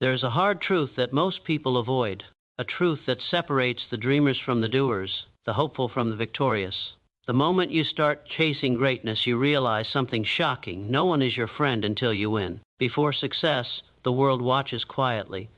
There's a hard truth that most people avoid, a truth that separates the dreamers from the doers, the hopeful from the victorious. The moment you start chasing greatness, you realize something shocking. No one is your friend until you win. Before success, the world watches quietly.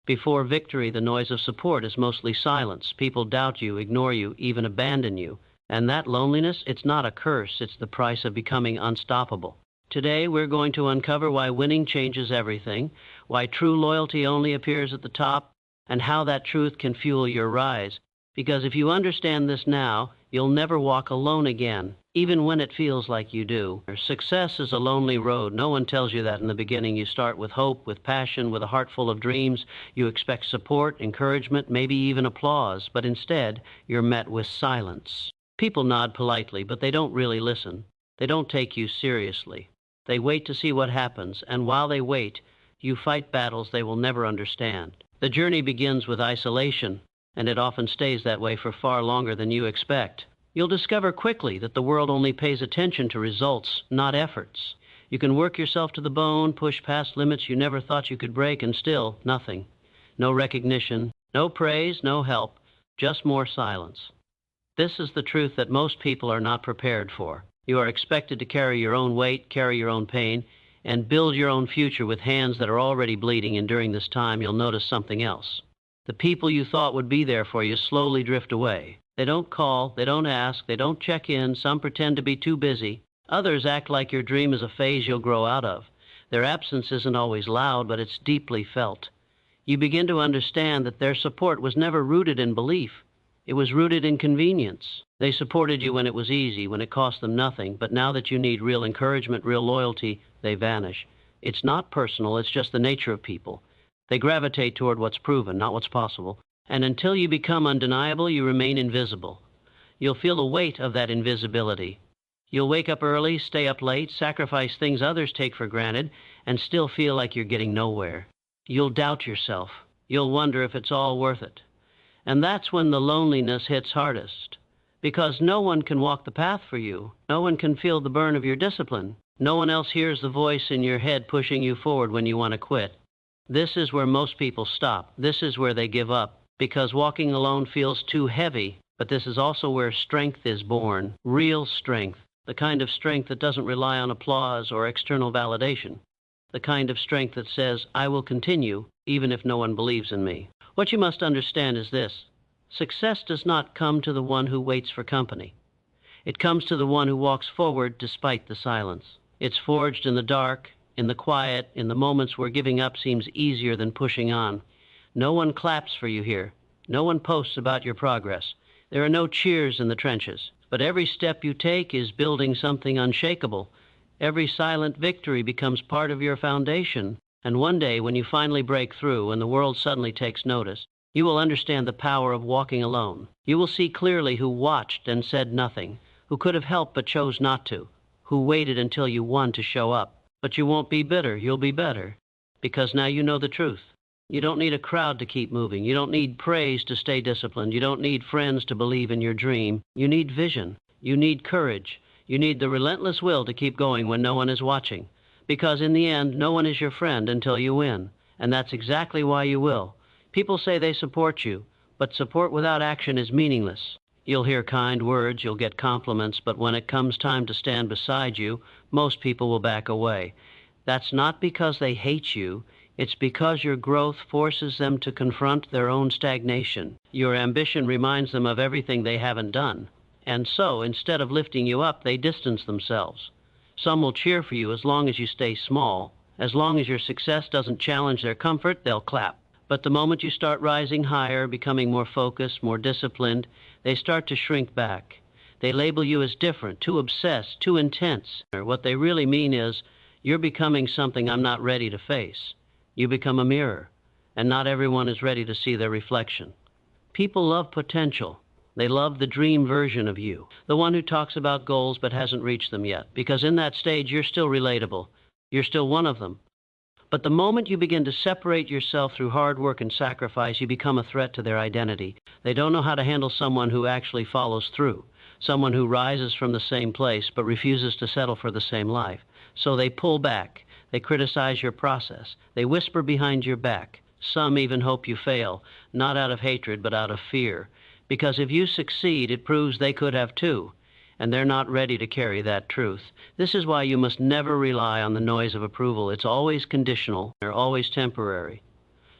Before victory, the noise of support is mostly silence. People doubt you, ignore you, even abandon you. And that loneliness, it's not a curse, it's the price of becoming unstoppable. Today, we're going to uncover why winning changes everything, why true loyalty only appears at the top, and how that truth can fuel your rise. Because if you understand this now, you'll never walk alone again, even when it feels like you do. Success is a lonely road. No one tells you that in the beginning. You start with hope, with passion, with a heart full of dreams. You expect support, encouragement, maybe even applause, but instead, you're met with silence. People nod politely, but they don't really listen. They don't take you seriously. They wait to see what happens, and while they wait, you fight battles they will never understand. The journey begins with isolation, and it often stays that way for far longer than you expect. You'll discover quickly that the world only pays attention to results, not efforts. You can work yourself to the bone, push past limits you never thought you could break, and still nothing. No recognition, no praise, no help, just more silence. This is the truth that most people are not prepared for. You are expected to carry your own weight, carry your own pain, and build your own future with hands that are already bleeding, and during this time you'll notice something else. The people you thought would be there for you slowly drift away. They don't call, they don't ask, they don't check in, some pretend to be too busy. Others act like your dream is a phase you'll grow out of. Their absence isn't always loud, but it's deeply felt. You begin to understand that their support was never rooted in belief. It was rooted in convenience. They supported you when it was easy, when it cost them nothing, but now that you need real encouragement, real loyalty, they vanish. It's not personal, it's just the nature of people. They gravitate toward what's proven, not what's possible. And until you become undeniable, you remain invisible. You'll feel the weight of that invisibility. You'll wake up early, stay up late, sacrifice things others take for granted, and still feel like you're getting nowhere. You'll doubt yourself. You'll wonder if it's all worth it. And that's when the loneliness hits hardest. Because no one can walk the path for you. No one can feel the burn of your discipline. No one else hears the voice in your head pushing you forward when you want to quit. This is where most people stop. This is where they give up. Because walking alone feels too heavy. But this is also where strength is born. Real strength. The kind of strength that doesn't rely on applause or external validation. The kind of strength that says, I will continue, even if no one believes in me. What you must understand is this. Success does not come to the one who waits for company. It comes to the one who walks forward despite the silence. It's forged in the dark, in the quiet, in the moments where giving up seems easier than pushing on. No one claps for you here. No one posts about your progress. There are no cheers in the trenches. But every step you take is building something unshakable. Every silent victory becomes part of your foundation. And one day, when you finally break through and the world suddenly takes notice, you will understand the power of walking alone. You will see clearly who watched and said nothing, who could have helped but chose not to, who waited until you won to show up. But you won't be bitter, you'll be better, because now you know the truth. You don't need a crowd to keep moving. You don't need praise to stay disciplined. You don't need friends to believe in your dream. You need vision. You need courage. You need the relentless will to keep going when no one is watching. Because in the end, no one is your friend until you win. And that's exactly why you will. People say they support you, but support without action is meaningless. You'll hear kind words, you'll get compliments, but when it comes time to stand beside you, most people will back away. That's not because they hate you. It's because your growth forces them to confront their own stagnation. Your ambition reminds them of everything they haven't done. And so, instead of lifting you up, they distance themselves. Some will cheer for you as long as you stay small. As long as your success doesn't challenge their comfort, they'll clap. But the moment you start rising higher, becoming more focused, more disciplined, they start to shrink back. They label you as different, too obsessed, too intense. What they really mean is, you're becoming something I'm not ready to face. You become a mirror, and not everyone is ready to see their reflection. People love potential. They love the dream version of you, the one who talks about goals but hasn't reached them yet, because in that stage you're still relatable. You're still one of them. But the moment you begin to separate yourself through hard work and sacrifice, you become a threat to their identity. They don't know how to handle someone who actually follows through, someone who rises from the same place but refuses to settle for the same life. So they pull back. They criticize your process. They whisper behind your back. Some even hope you fail, not out of hatred, but out of fear. Because if you succeed, it proves they could have too, and they're not ready to carry that truth. This is why you must never rely on the noise of approval. It's always conditional. They're always temporary.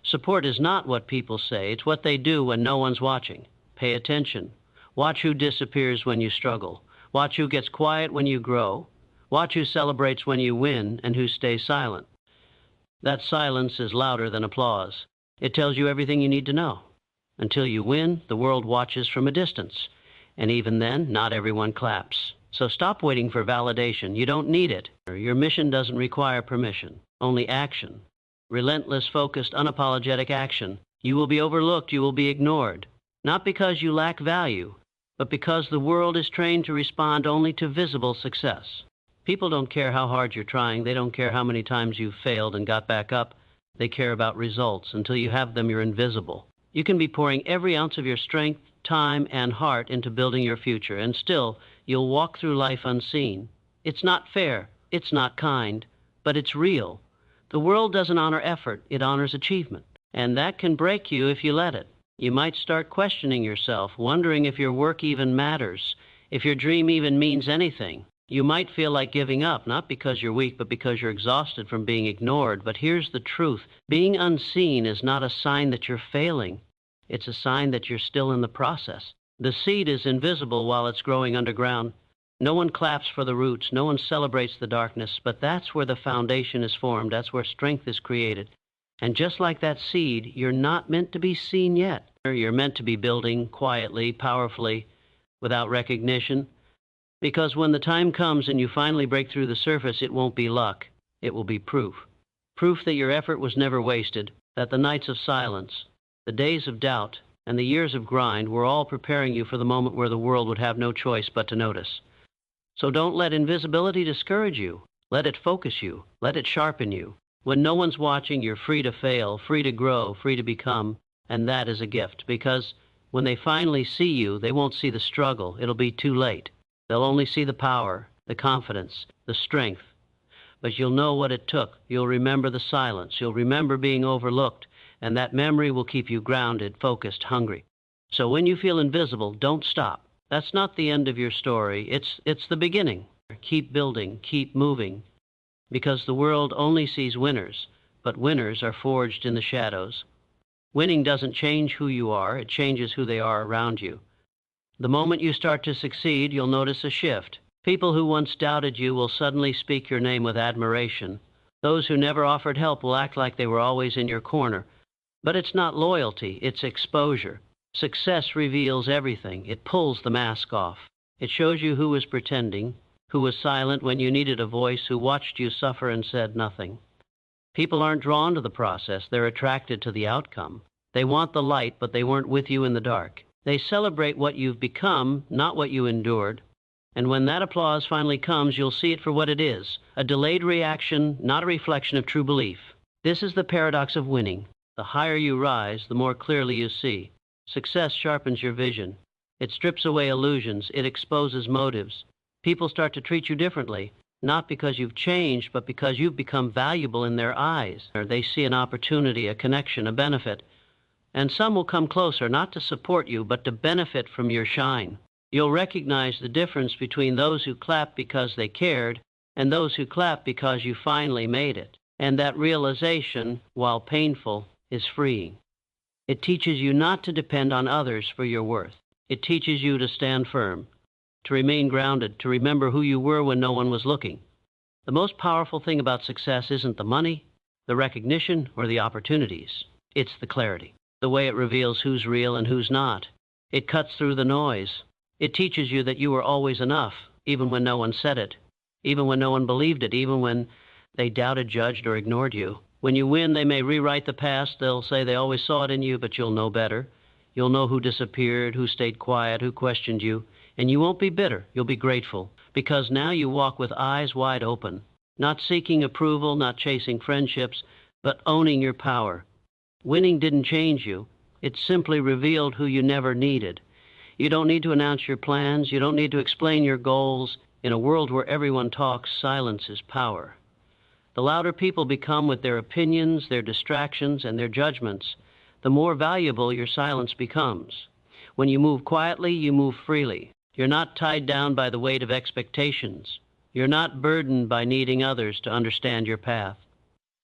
Support is not what people say. It's what they do when no one's watching. Pay attention. Watch who disappears when you struggle. Watch who gets quiet when you grow. Watch who celebrates when you win and who stays silent. That silence is louder than applause. It tells you everything you need to know. Until you win, the world watches from a distance. And even then, not everyone claps. So stop waiting for validation. You don't need it. Your mission doesn't require permission, only action. Relentless, focused, unapologetic action. You will be overlooked. You will be ignored. Not because you lack value, but because the world is trained to respond only to visible success. People don't care how hard you're trying. They don't care how many times you've failed and got back up. They care about results. Until you have them, you're invisible. You can be pouring every ounce of your strength, time, and heart into building your future, and still, you'll walk through life unseen. It's not fair. It's not kind. But it's real. The world doesn't honor effort. It honors achievement. And that can break you if you let it. You might start questioning yourself, wondering if your work even matters, if your dream even means anything. You might feel like giving up, not because you're weak, but because you're exhausted from being ignored. But here's the truth. Being unseen is not a sign that you're failing. It's a sign that you're still in the process. The seed is invisible while it's growing underground. No one claps for the roots. No one celebrates the darkness. But that's where the foundation is formed. That's where strength is created. And just like that seed, you're not meant to be seen yet. You're meant to be building quietly, powerfully, without recognition. Because when the time comes and you finally break through the surface, it won't be luck. It will be proof. Proof that your effort was never wasted, that the nights of silence, the days of doubt, and the years of grind were all preparing you for the moment where the world would have no choice but to notice. So don't let invisibility discourage you. Let it focus you. Let it sharpen you. When no one's watching, you're free to fail, free to grow, free to become, and that is a gift. Because when they finally see you, they won't see the struggle. It'll be too late. They'll only see the power, the confidence, the strength. But you'll know what it took. You'll remember the silence. You'll remember being overlooked. And that memory will keep you grounded, focused, hungry. So when you feel invisible, don't stop. That's not the end of your story. It's the beginning. Keep building, keep moving. Because the world only sees winners, but winners are forged in the shadows. Winning doesn't change who you are. It changes who they are around you. The moment you start to succeed, you'll notice a shift. People who once doubted you will suddenly speak your name with admiration. Those who never offered help will act like they were always in your corner. But it's not loyalty, it's exposure. Success reveals everything. It pulls the mask off. It shows you who was pretending, who was silent when you needed a voice, who watched you suffer and said nothing. People aren't drawn to the process, they're attracted to the outcome. They want the light, but they weren't with you in the dark. They celebrate what you've become, not what you endured. And when that applause finally comes, you'll see it for what it is, a delayed reaction, not a reflection of true belief. This is the paradox of winning. The higher you rise, the more clearly you see. Success sharpens your vision. It strips away illusions. It exposes motives. People start to treat you differently, not because you've changed, but because you've become valuable in their eyes. Or they see an opportunity, a connection, a benefit. And some will come closer, not to support you, but to benefit from your shine. You'll recognize the difference between those who clap because they cared and those who clap because you finally made it. And that realization, while painful, is freeing. It teaches you not to depend on others for your worth. It teaches you to stand firm, to remain grounded, to remember who you were when no one was looking. The most powerful thing about success isn't the money, the recognition, or the opportunities. It's the clarity. The way it reveals who's real and who's not. It cuts through the noise. It teaches you that you were always enough, even when no one said it, even when no one believed it, even when they doubted, judged, or ignored you. When you win, they may rewrite the past. They'll say they always saw it in you, but you'll know better. You'll know who disappeared, who stayed quiet, who questioned you, and you won't be bitter. You'll be grateful, because now you walk with eyes wide open, not seeking approval, not chasing friendships, but owning your power. Winning didn't change you. It simply revealed who you never needed. You don't need to announce your plans. You don't need to explain your goals. In a world where everyone talks, silence is power. The louder people become with their opinions, their distractions, and their judgments, the more valuable your silence becomes. When you move quietly, you move freely. You're not tied down by the weight of expectations. You're not burdened by needing others to understand your path.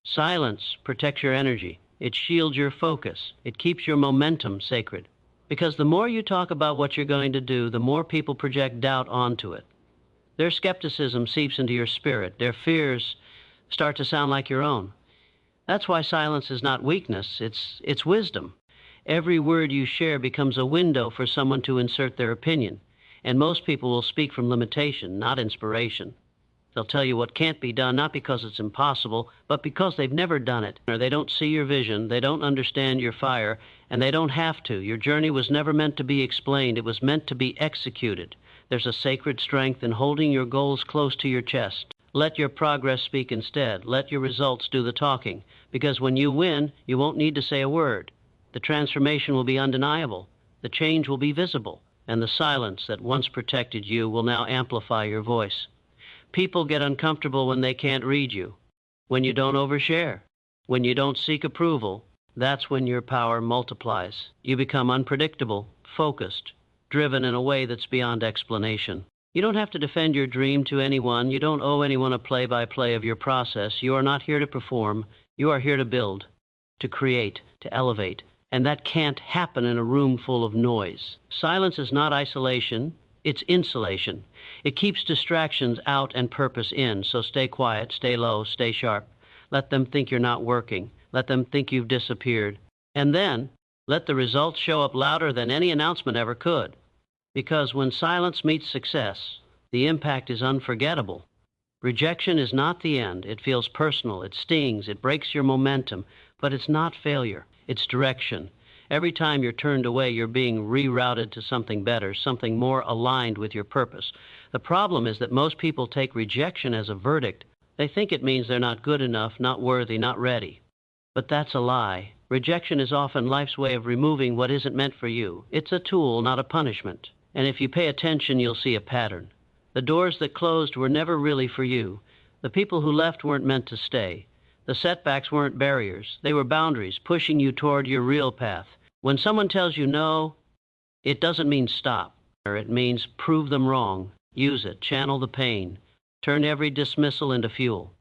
Silence protects your energy. It shields your focus. It keeps your momentum sacred. Because the more you talk about what you're going to do, the more people project doubt onto it. Their skepticism seeps into your spirit. Their fears start to sound like your own. That's why silence is not weakness, it's wisdom. Every word you share becomes a window for someone to insert their opinion, and most people will speak from limitation, not inspiration. They'll tell you what can't be done, not because it's impossible, but because they've never done it. Or they don't see your vision, they don't understand your fire, and they don't have to. Your journey was never meant to be explained, it was meant to be executed. There's a sacred strength in holding your goals close to your chest. Let your progress speak instead. Let your results do the talking. Because when you win, you won't need to say a word. The transformation will be undeniable. The change will be visible. And the silence that once protected you will now amplify your voice. People get uncomfortable when they can't read you, when you don't overshare, when you don't seek approval. That's when your power multiplies. You become unpredictable, focused, driven in a way that's beyond explanation. You don't have to defend your dream to anyone. You don't owe anyone a play-by-play of your process. You are not here to perform. You are here to build, to create, to elevate. And that can't happen in a room full of noise. Silence is not isolation. It's insulation. It keeps distractions out and purpose in, so stay quiet, stay low, stay sharp. Let them think you're not working. Let them think you've disappeared. And then, let the results show up louder than any announcement ever could. Because when silence meets success, the impact is unforgettable. Rejection is not the end. It feels personal, it stings, it breaks your momentum, but it's not failure. It's direction. Every time you're turned away, you're being rerouted to something better, something more aligned with your purpose. The problem is that most people take rejection as a verdict. They think it means they're not good enough, not worthy, not ready. But that's a lie. Rejection is often life's way of removing what isn't meant for you. It's a tool, not a punishment. And if you pay attention, you'll see a pattern. The doors that closed were never really for you. The people who left weren't meant to stay. The setbacks weren't barriers. They were boundaries, pushing you toward your real path. When someone tells you no, it doesn't mean stop. It means prove them wrong. Use it. Channel the pain. Turn every dismissal into fuel.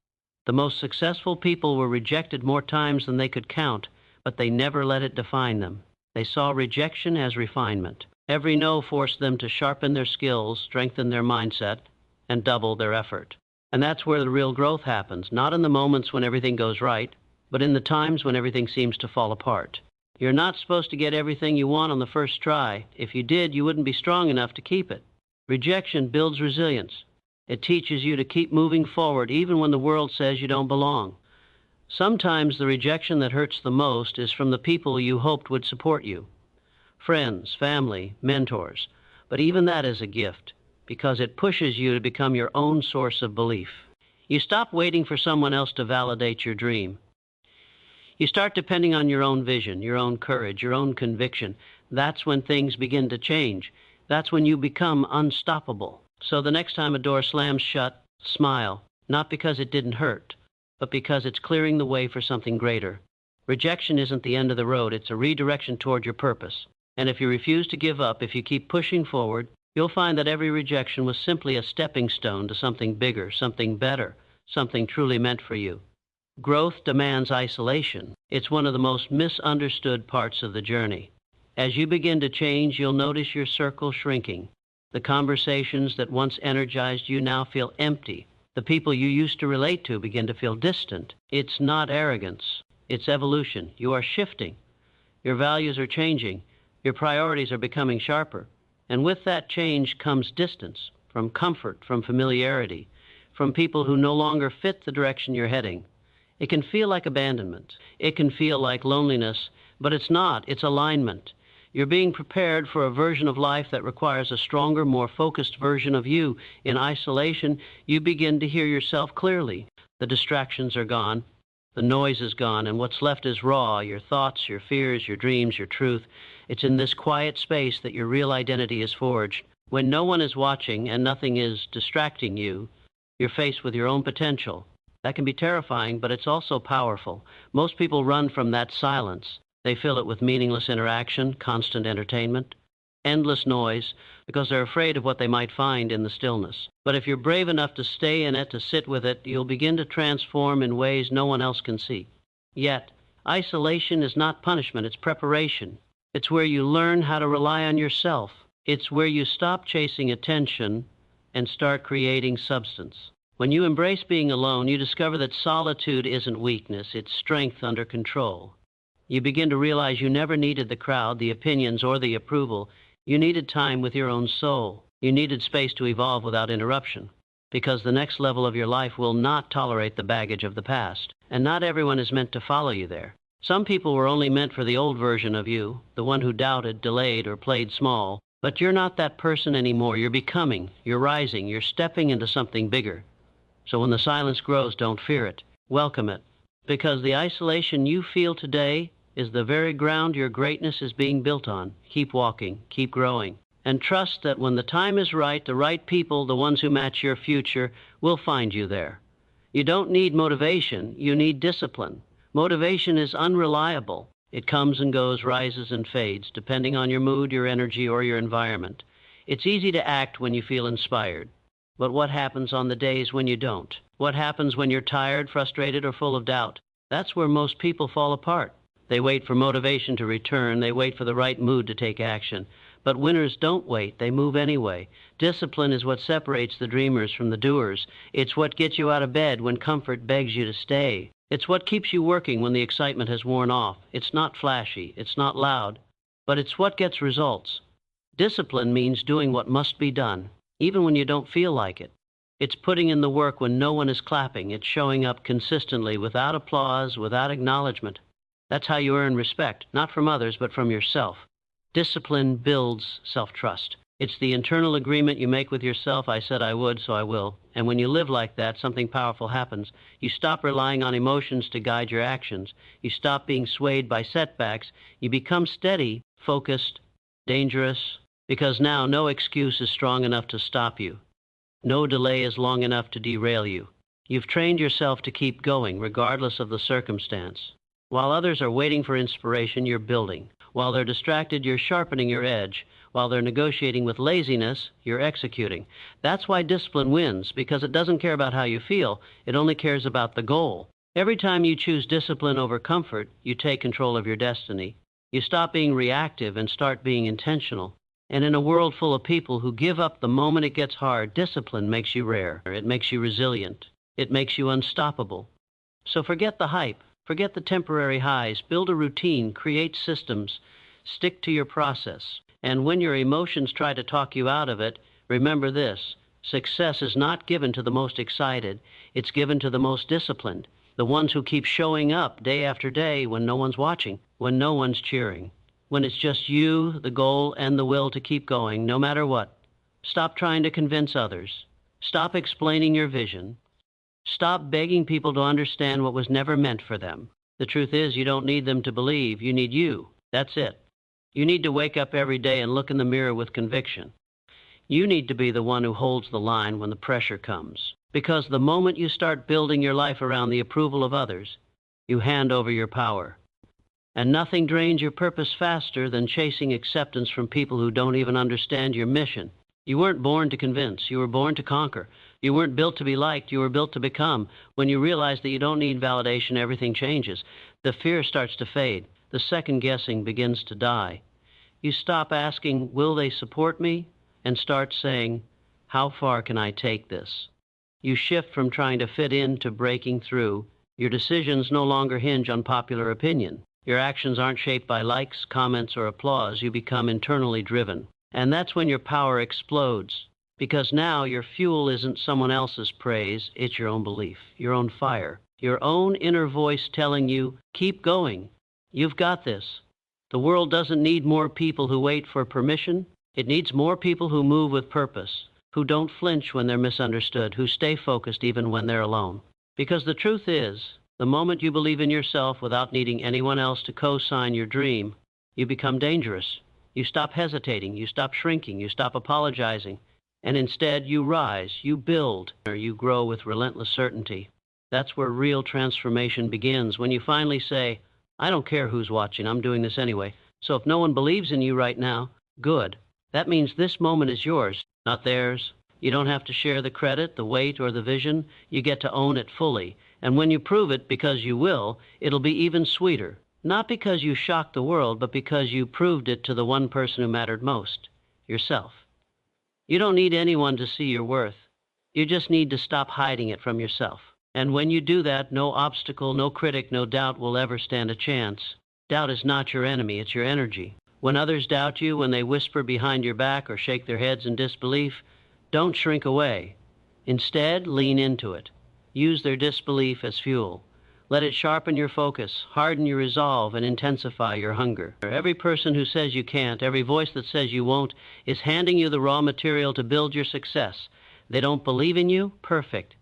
The most successful people were rejected more times than they could count, but they never let it define them. They saw rejection as refinement. Every no forced them to sharpen their skills, strengthen their mindset, and double their effort. And that's where the real growth happens, not in the moments when everything goes right, but in the times when everything seems to fall apart. You're not supposed to get everything you want on the first try. If you did, you wouldn't be strong enough to keep it. Rejection builds resilience. It teaches you to keep moving forward even when the world says you don't belong. Sometimes the rejection that hurts the most is from the people you hoped would support you. Friends, family, mentors. But even that is a gift, because it pushes you to become your own source of belief. You stop waiting for someone else to validate your dream. You start depending on your own vision, your own courage, your own conviction. That's when things begin to change. That's when you become unstoppable. So the next time a door slams shut, smile, not because it didn't hurt, but because it's clearing the way for something greater. Rejection isn't the end of the road, it's a redirection toward your purpose. And if you refuse to give up, if you keep pushing forward, you'll find that every rejection was simply a stepping stone to something bigger, something better, something truly meant for you. Growth demands isolation. It's one of the most misunderstood parts of the journey. As you begin to change, you'll notice your circle shrinking. The conversations that once energized you now feel empty. The people you used to relate to begin to feel distant. It's not arrogance. It's evolution. You are shifting. Your values are changing. Your priorities are becoming sharper. And with that change comes distance, from comfort, from familiarity, from people who no longer fit the direction you're heading. It can feel like abandonment. It can feel like loneliness, but it's not. It's alignment. You're being prepared for a version of life that requires a stronger, more focused version of you. In isolation, you begin to hear yourself clearly. The distractions are gone. The noise is gone, and what's left is raw, your thoughts, your fears, your dreams, your truth. It's in this quiet space that your real identity is forged. When no one is watching and nothing is distracting you, you're faced with your own potential, That can be terrifying, but it's also powerful. Most people run from that silence. They fill it with meaningless interaction, constant entertainment, endless noise, because they're afraid of what they might find in the stillness. But if you're brave enough to stay in it, to sit with it, you'll begin to transform in ways no one else can see. Yet, isolation is not punishment, it's preparation. It's where you learn how to rely on yourself. It's where you stop chasing attention and start creating substance. When you embrace being alone, you discover that solitude isn't weakness, it's strength under control. You begin to realize you never needed the crowd, the opinions, or the approval. You needed time with your own soul. You needed space to evolve without interruption, because the next level of your life will not tolerate the baggage of the past, and not everyone is meant to follow you there. Some people were only meant for the old version of you, the one who doubted, delayed, or played small. But you're not that person anymore. You're becoming, you're rising, you're stepping into something bigger. So when the silence grows, don't fear it. Welcome it. Because the isolation you feel today is the very ground your greatness is being built on. Keep walking, keep growing. And trust that when the time is right, the right people, the ones who match your future, will find you there. You don't need motivation, you need discipline. Motivation is unreliable. It comes and goes, rises and fades, depending on your mood, your energy, or your environment. It's easy to act when you feel inspired. But what happens on the days when you don't? What happens when you're tired, frustrated, or full of doubt? That's where most people fall apart. They wait for motivation to return. They wait for the right mood to take action. But winners don't wait. They move anyway. Discipline is what separates the dreamers from the doers. It's what gets you out of bed when comfort begs you to stay. It's what keeps you working when the excitement has worn off. It's not flashy. It's not loud. But it's what gets results. Discipline means doing what must be done, even when you don't feel like it. It's putting in the work when no one is clapping. It's showing up consistently, without applause, without acknowledgement. That's how you earn respect, not from others, but from yourself. Discipline builds self-trust. It's the internal agreement you make with yourself. I said I would, so I will. And when you live like that, something powerful happens. You stop relying on emotions to guide your actions. You stop being swayed by setbacks. You become steady, focused, dangerous, because now no excuse is strong enough to stop you. No delay is long enough to derail you. You've trained yourself to keep going, regardless of the circumstance. While others are waiting for inspiration, you're building. While they're distracted, you're sharpening your edge. While they're negotiating with laziness, you're executing. That's why discipline wins, because it doesn't care about how you feel. It only cares about the goal. Every time you choose discipline over comfort, you take control of your destiny. You stop being reactive and start being intentional. And in a world full of people who give up the moment it gets hard, discipline makes you rare. It makes you resilient. It makes you unstoppable. So forget the hype. Forget the temporary highs. Build a routine. Create systems. Stick to your process. And when your emotions try to talk you out of it, remember this: success is not given to the most excited. It's given to the most disciplined, the ones who keep showing up day after day when no one's watching, when no one's cheering, when it's just you, the goal, and the will to keep going, no matter what. Stop trying to convince others. Stop explaining your vision. Stop begging people to understand what was never meant for them. The truth is, you don't need them to believe. You need you. That's it. You need to wake up every day and look in the mirror with conviction. You need to be the one who holds the line when the pressure comes. Because the moment you start building your life around the approval of others, you hand over your power. And nothing drains your purpose faster than chasing acceptance from people who don't even understand your mission. You weren't born to convince. You were born to conquer. You weren't built to be liked. You were built to become. When you realize that you don't need validation, everything changes. The fear starts to fade. The second guessing begins to die. You stop asking, will they support me? And start saying, how far can I take this? You shift from trying to fit in to breaking through. Your decisions no longer hinge on popular opinion. Your actions aren't shaped by likes, comments, or applause. You become internally driven. And that's when your power explodes. Because now your fuel isn't someone else's praise, it's your own belief, your own fire, your own inner voice telling you, keep going. You've got this. The world doesn't need more people who wait for permission. It needs more people who move with purpose, who don't flinch when they're misunderstood, who stay focused even when they're alone. Because the truth is, the moment you believe in yourself without needing anyone else to co-sign your dream, you become dangerous. You stop hesitating, you stop shrinking, you stop apologizing, and instead you rise, you build, or you grow with relentless certainty. That's where real transformation begins, when you finally say, I don't care who's watching, I'm doing this anyway. So if no one believes in you right now, good. That means this moment is yours, not theirs. You don't have to share the credit, the weight, or the vision. You get to own it fully. And when you prove it, because you will, it'll be even sweeter. Not because you shocked the world, but because you proved it to the one person who mattered most, yourself. You don't need anyone to see your worth. You just need to stop hiding it from yourself. And when you do that, no obstacle, no critic, no doubt will ever stand a chance. Doubt is not your enemy, it's your energy. When others doubt you, when they whisper behind your back or shake their heads in disbelief, don't shrink away. Instead, lean into it. Use their disbelief as fuel. Let it sharpen your focus, harden your resolve, and intensify your hunger. Every person who says you can't, every voice that says you won't, is handing you the raw material to build your success. They don't believe in you? Perfect.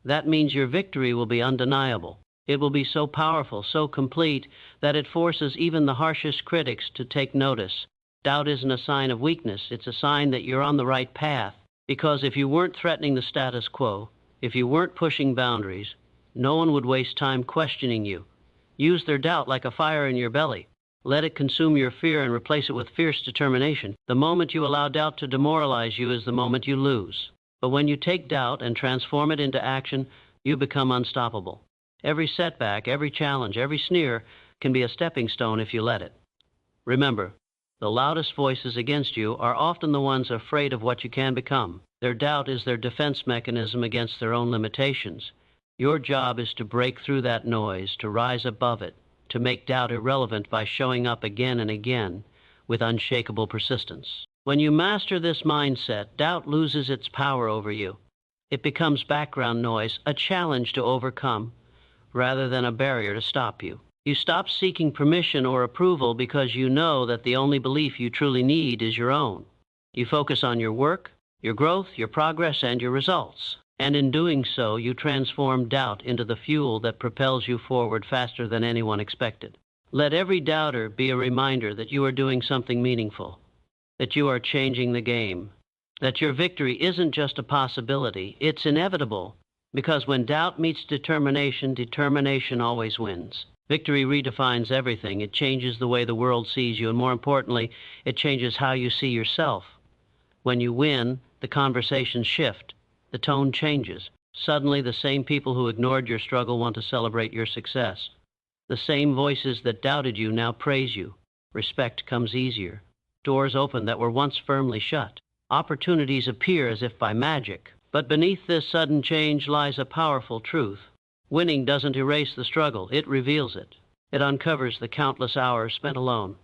That means your victory will be undeniable. It will be so powerful, so complete, that it forces even the harshest critics to take notice. Doubt isn't a sign of weakness, it's a sign that you're on the right path. Because if you weren't threatening the status quo, if you weren't pushing boundaries, no one would waste time questioning you. Use their doubt like a fire in your belly. Let it consume your fear and replace it with fierce determination. The moment you allow doubt to demoralize you is the moment you lose. But when you take doubt and transform it into action, you become unstoppable. Every setback, every challenge, every sneer can be a stepping stone if you let it. Remember, the loudest voices against you are often the ones afraid of what you can become. Their doubt is their defense mechanism against their own limitations. Your job is to break through that noise, to rise above it, to make doubt irrelevant by showing up again and again with unshakable persistence. When you master this mindset, doubt loses its power over you. It becomes background noise, a challenge to overcome, rather than a barrier to stop you. You stop seeking permission or approval because you know that the only belief you truly need is your own. You focus on your work, your growth, your progress, and your results. And in doing so, you transform doubt into the fuel that propels you forward faster than anyone expected. Let every doubter be a reminder that you are doing something meaningful, that you are changing the game, that your victory isn't just a possibility, it's inevitable. Because when doubt meets determination, determination always wins. Victory redefines everything. It changes the way the world sees you, and more importantly, it changes how you see yourself. When you win, the conversations shift. The tone changes. Suddenly, the same people who ignored your struggle want to celebrate your success. The same voices that doubted you now praise you. Respect comes easier. Doors open that were once firmly shut. Opportunities appear as if by magic. But beneath this sudden change lies a powerful truth. Winning doesn't erase the struggle, it reveals it. It uncovers the countless hours spent alone,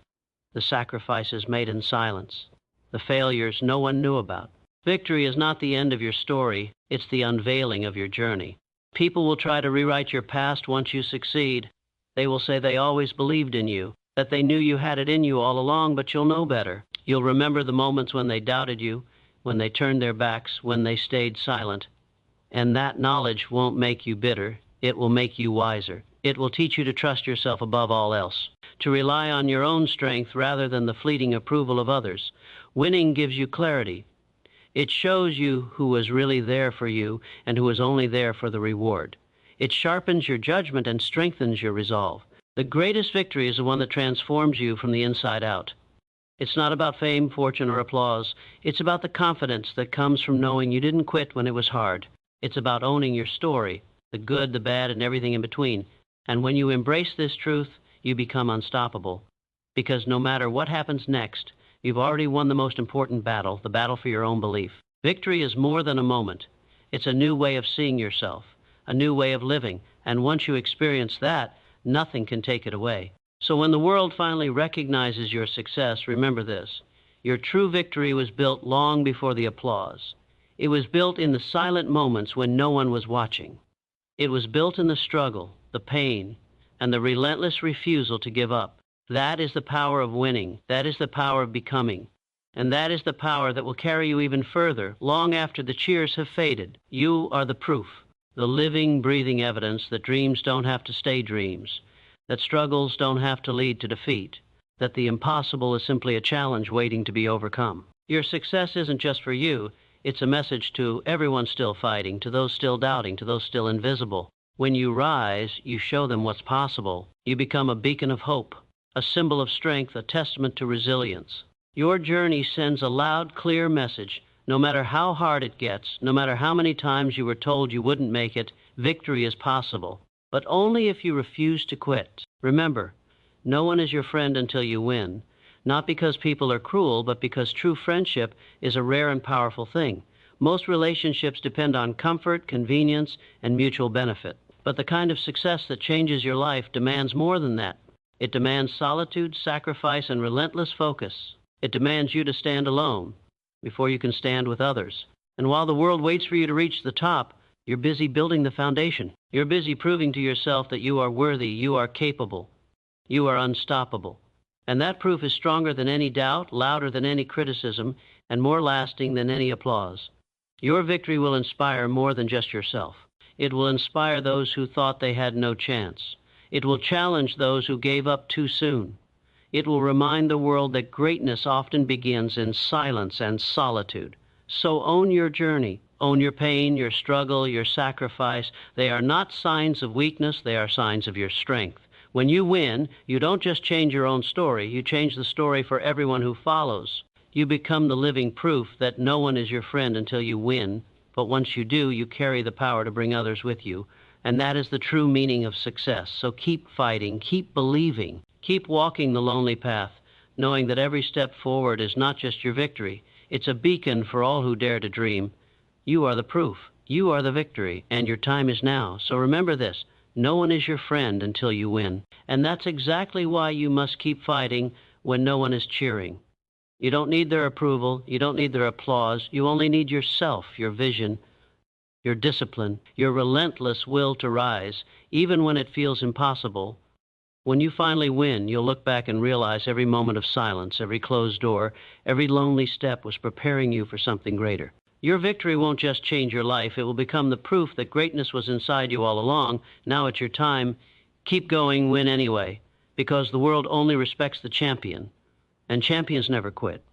the sacrifices made in silence, the failures no one knew about. Victory is not the end of your story, it's the unveiling of your journey. People will try to rewrite your past once you succeed. They will say they always believed in you, that they knew you had it in you all along, but you'll know better. You'll remember the moments when they doubted you, when they turned their backs, when they stayed silent. And that knowledge won't make you bitter, it will make you wiser. It will teach you to trust yourself above all else, to rely on your own strength rather than the fleeting approval of others. Winning gives you clarity. It shows you who was really there for you and who was only there for the reward. It sharpens your judgment and strengthens your resolve. The greatest victory is the one that transforms you from the inside out. It's not about fame, fortune, or applause. It's about the confidence that comes from knowing you didn't quit when it was hard. It's about owning your story, the good, the bad, and everything in between. And when you embrace this truth, you become unstoppable. Because no matter what happens next, you've already won the most important battle, the battle for your own belief. Victory is more than a moment. It's a new way of seeing yourself, a new way of living. And once you experience that, nothing can take it away. So when the world finally recognizes your success, remember this. Your true victory was built long before the applause. It was built in the silent moments when no one was watching. It was built in the struggle, the pain, and the relentless refusal to give up. That is the power of winning. That is the power of becoming. And that is the power that will carry you even further, long after the cheers have faded. You are the proof, the living, breathing evidence that dreams don't have to stay dreams, that struggles don't have to lead to defeat, that the impossible is simply a challenge waiting to be overcome. Your success isn't just for you. It's a message to everyone still fighting, to those still doubting, to those still invisible. When you rise, you show them what's possible. You become a beacon of hope, a symbol of strength, a testament to resilience. Your journey sends a loud, clear message. No matter how hard it gets, no matter how many times you were told you wouldn't make it, victory is possible. But only if you refuse to quit. Remember, no one is your friend until you win. Not because people are cruel, but because true friendship is a rare and powerful thing. Most relationships depend on comfort, convenience, and mutual benefit. But the kind of success that changes your life demands more than that. It demands solitude, sacrifice, and relentless focus. It demands you to stand alone before you can stand with others. And while the world waits for you to reach the top, you're busy building the foundation. You're busy proving to yourself that you are worthy, you are capable, you are unstoppable. And that proof is stronger than any doubt, louder than any criticism, and more lasting than any applause. Your victory will inspire more than just yourself. It will inspire those who thought they had no chance. It will challenge those who gave up too soon. It will remind the world that greatness often begins in silence and solitude. So own your journey. Own your pain, your struggle, your sacrifice. They are not signs of weakness, they are signs of your strength. When you win, you don't just change your own story, you change the story for everyone who follows. You become the living proof that no one is your friend until you win, but once you do, you carry the power to bring others with you. And that is the true meaning of success. So keep fighting, keep believing, keep walking the lonely path, knowing that every step forward is not just your victory, it's a beacon for all who dare to dream. You are the proof. You are the victory, and your time is now. So remember this, no one is your friend until you win. And that's exactly why you must keep fighting when no one is cheering. You don't need their approval. You don't need their applause. You only need yourself, your vision, your discipline, your relentless will to rise, even when it feels impossible. When you finally win, you'll look back and realize every moment of silence, every closed door, every lonely step was preparing you for something greater. Your victory won't just change your life, it will become the proof that greatness was inside you all along. Now it's your time. Keep going, win anyway, because the world only respects the champion, and champions never quit.